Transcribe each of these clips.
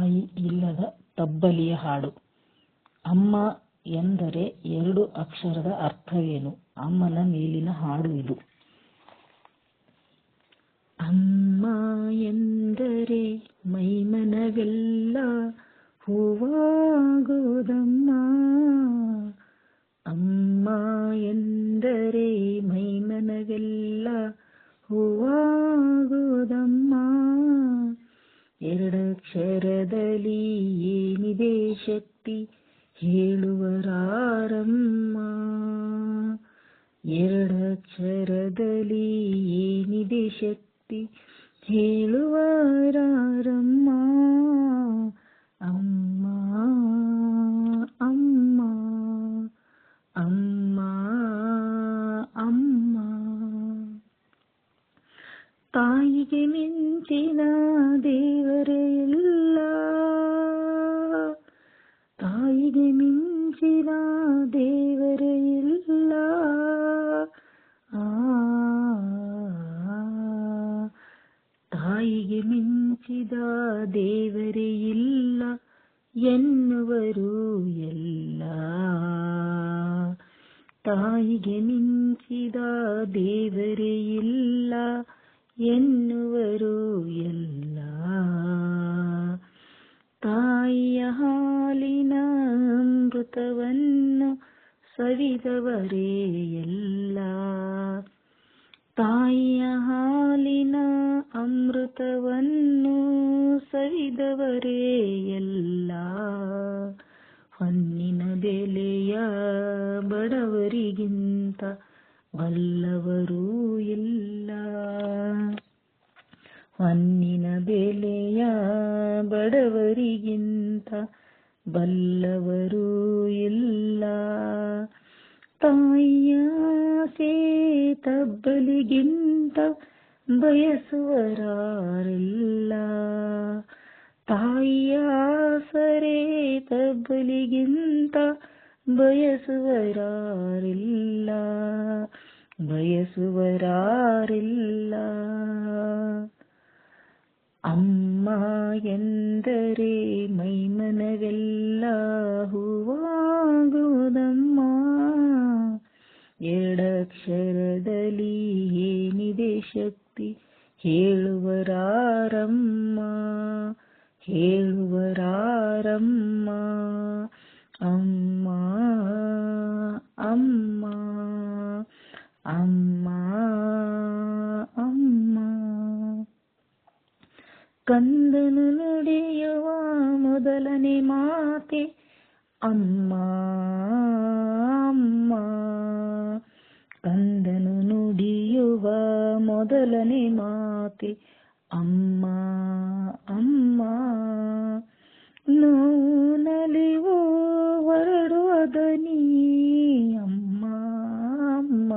ತಾಯಿ ಇಲ್ಲದ ತಬ್ಬಲಿಯ ಹಾಡು. ಅಮ್ಮ ಎಂದರೆ 2 ಅಕ್ಷರದ ಅರ್ಥವೇನು? ಅಮ್ಮನ ಮೇಲಿನ ಹಾಡು ಇದು. ಅಮ್ಮ ಎಂದರೆ ಮೈಮನವೆಲ್ಲ ಹೂವಾಗುವುದಮ್ಮ. ಅಮ್ಮ ಎಂದರೆ ಮೈಮನವೆಲ್ಲ ಹೂವಾಗುವುದಮ್ಮ. 2 ಅಕ್ಷರದಲ್ಲಿ ಏನಿದೆ ಶಕ್ತಿ ಹೇಳುವರಾರಮ್ಮ. 2 ಅಕ್ಷರದಲ್ಲಿ ಏನಿದೆ ಶಕ್ತಿ ಹೇಳುವರಾರಮ್ಮ. ಅಮ್ಮ ಅಮ್ಮ ಅಮ್ಮ ಅಮ್ಮ. ತಾಯಿಗೆ ಮಿಂಚಿನ ದೇವರೇ ಇಲ್ಲ. ತಾಯಿಗೆ ಮಿಂಚಿನ ದೇವರೇ ಇಲ್ಲ. ತಾಯಿಗೆ ಮಿಂಚಿದ ದೇವರೇ ಇಲ್ಲ ಎನ್ನುವರು ಎಲ್ಲ. ತಾಯಿಗೆ ಮಿಂಚಿದ ದೇವರೇ ಇಲ್ಲ ಎನ್ನುವರು ಎಲ್ಲ. ತಾಯಿಯ ಹಾಲಿನ ಅಮೃತವನ್ನು ಸವಿದವರೇ ಎಲ್ಲ. ತಾಯಿಯ ಹಾಲಿನ ಅಮೃತವನ್ನು ಸವಿದವರೇ ಎಲ್ಲ. ಹೊನ್ನಿನ ಬೆಲೆಯ ಬಡವರಿಗಿಂತ ಬಲ್ಲವರೂ ಇಲ್ಲ. ಹೊನ್ನಿನ ಬೆಲೆಯ ಬಡವರಿಗಿಂತ ಬಲ್ಲವರೂ ಇಲ್ಲ. ತಾಯಿಯ ಆಸೆ ತಬ್ಬಲಿಗಿಂತ ಬಯಸುವರಾರಿಲ್ಲ. ತಾಯಿಯ ಆಸರೆ ತಬ್ಬಲಿಗಿಂತ ಬಯಸುವರಾರಿಲ್ಲ. ಬಯಸುವರಾರಿಲ್ಲ. ಅಮ್ಮ ಎಂದರೆ ಮೈಮನವೆಲ್ಲ ಹೂವಾಗುವುದಮ್ಮ. 2 ಅಕ್ಷರದಲ್ಲಿ ಏನಿದೆ ಶಕ್ತಿ ಹೇಳುವರಾರಮ್ಮ. ಹೇಳುವರಾರಮ್ಮ. ಅಮ್ಮ ಅಮ್ಮ ಅಮ್ಮ ಅಮ್ಮ. ಕಂದನು ನುಡಿಯುವ ಮೊದಲನೇ ಮಾತೆ ಅಮ್ಮ ಅಮ್ಮ. ಕಂದನು ನುಡಿಯುವ ಮೊದಲನೇ ಮಾತೆ ಅಮ್ಮ ಅಮ್ಮ. ನೋವು ನಲಿವು ಹೊರಡುವ ದನಿ ಅಮ್ಮ ಅಮ್ಮ.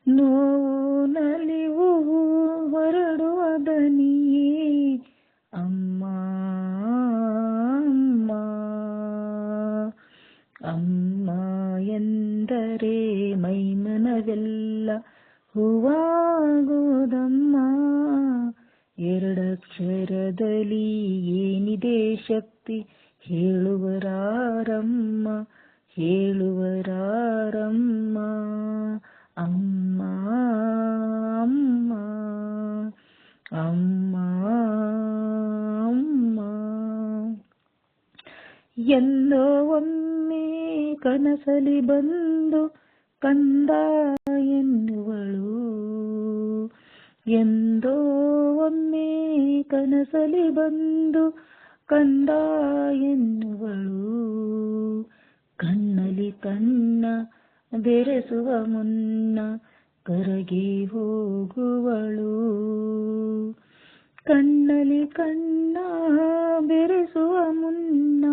ನೋವು ನಲಿವು ಹೊರಡುವ ದನಿ ಅಮ್ಮ ಅಮ್ಮ. ಅಮ್ಮ ಎಂದರೆ ಮೈಮನವೆಲ್ಲ ಹೂವಾಗುವುದಮ್ಮ. 2 ಅಕ್ಷರದಲ್ಲಿ ಏನಿದೆ ಶಕ್ತಿ ಹೇಳುವರಾರಮ್ಮ. ಹೇಳುವರಾರಮ್ಮ. ಅಮ್ಮ ಅಮ್ಮ ಅಮ್ಮ ಅಮ್ಮ. ಎಂದೋ ಒಮ್ಮೆ ಕನಸಲಿ ಬಂದು ಕಂದ ಎನ್ನುವಳು. ಎಂದೋ ಒಮ್ಮೆ ಕನಸಲಿ ಬಂದು ಕಂದ ಎನ್ನುವಳು. ಕಣ್ಣಲಿ ಕಣ್ಣ ಬೆರೆಸುವ ಮುನ್ನ ಕರಗಿ ಹೋಗುವಳು. ಕಣ್ಣಲಿ ಕಣ್ಣ ಬೆರೆಸುವ ಮುನ್ನ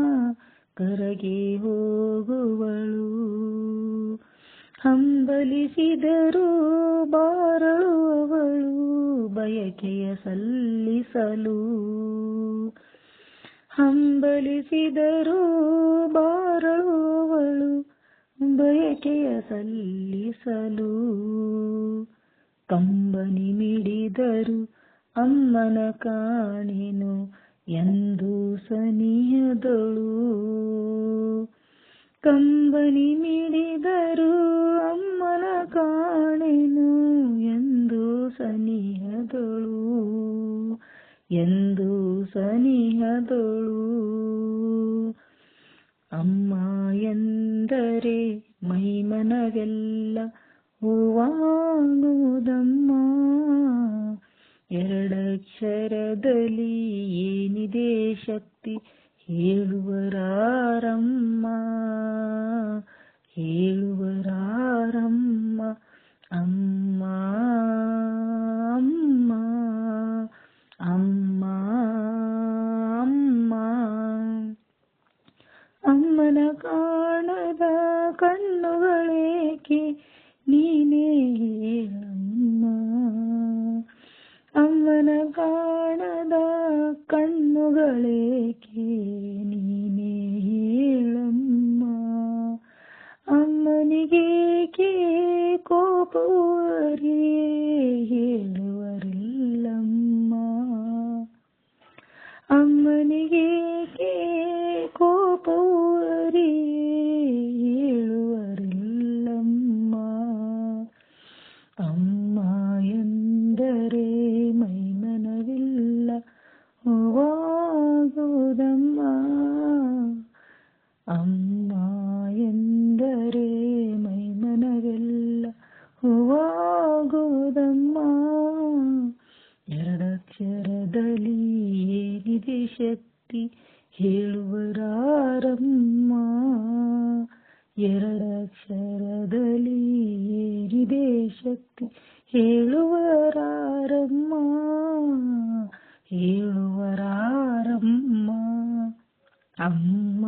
ಕರಗಿ ಹೋಗುವಳು. ಹಂಬಲಿಸಿದರೂ ಬಾರಳುವವಳು ಬಯಕೆಯ ಸಲ್ಲಿಸಲು. ಹಂಬಲಿಸಿದರೂ ಬಾರಳುವವಳು ಬಯಕೆಯ ಸಲ್ಲಿಸಲು. ಕಂಬನಿ ಮಿಡಿದರು ಅಮ್ಮನ ಕಾಣೆನು ಎಂದು ಸನಿಹದಳು. ಕಂಬನಿ ಮಿಡಿದರು ಅಮ್ಮನ ಕಾಣೆನು ಎಂದು ಸನಿಹದಳು, ಎಂದು ಸನಿಹದಳು. ಅಮ್ಮ ಎಂದರೆ ಮೈಮನವೆಲ್ಲ ಹೂವಾಗುವುದಮ್ಮ. ಎರಡಕ್ಷರದಲ್ಲಿ ಏನಿದೆ ಶಕ್ತಿ ಹೇಳುವರಾರಮ್ಮ, ಹೇಳುವರಾರಮ್ಮ. ಅಮ್ಮ ಅಮ್ಮ ಅಮ್ಮ ಅಮ್ಮ. ಅಮ್ಮನ ಕಾಣದ ಕಣ್ಣುಗಳೇಕೆ ನೀನೇ ಹೇಳಮ್ಮ. ಅಮ್ಮನ ಕಾಣದ ಕಣ್ಣುಗಳೇಕೆ ನೀನೇ ಹೇಳಮ್ಮ. ಅಮ್ಮನಿಗೇಕೆ ಕೋಪವರಿಯೇ ಹೇಳುವರಿಲ್ಲಮ್ಮ. ಅಮ್ಮನಿಗೇಕೆ ಕೋಪವರಿಯೇ ಹೇಳುವರಿಲ್ಲಮ್ಮ. ಅಮ್ಮ ಎಂದರೆ ಮೈಮನವಿಲ್ಲ ಹೂವಾಗುವುದಮ್ಮ. ಅಮ್ಮ ಎಂದರೆ ಮೈಮನವೆಲ್ಲ ಹೂವಾಗುವುದಮ್ಮ. ಎರಡಕ್ಷರದಲ್ಲಿ ಏನಿದೆ ಶಕ್ತಿ ಹೇಳುವರಾರಮ್ಮ. ಎರಡಕ್ಷರದಲ್ಲಿ ಏನಿದೆ ಶಕ್ತಿ ಹೇಳುವರಾರಮ್ಮ, ಹೇಳುವರಾರಮ್ಮ. ಅಮ್ಮ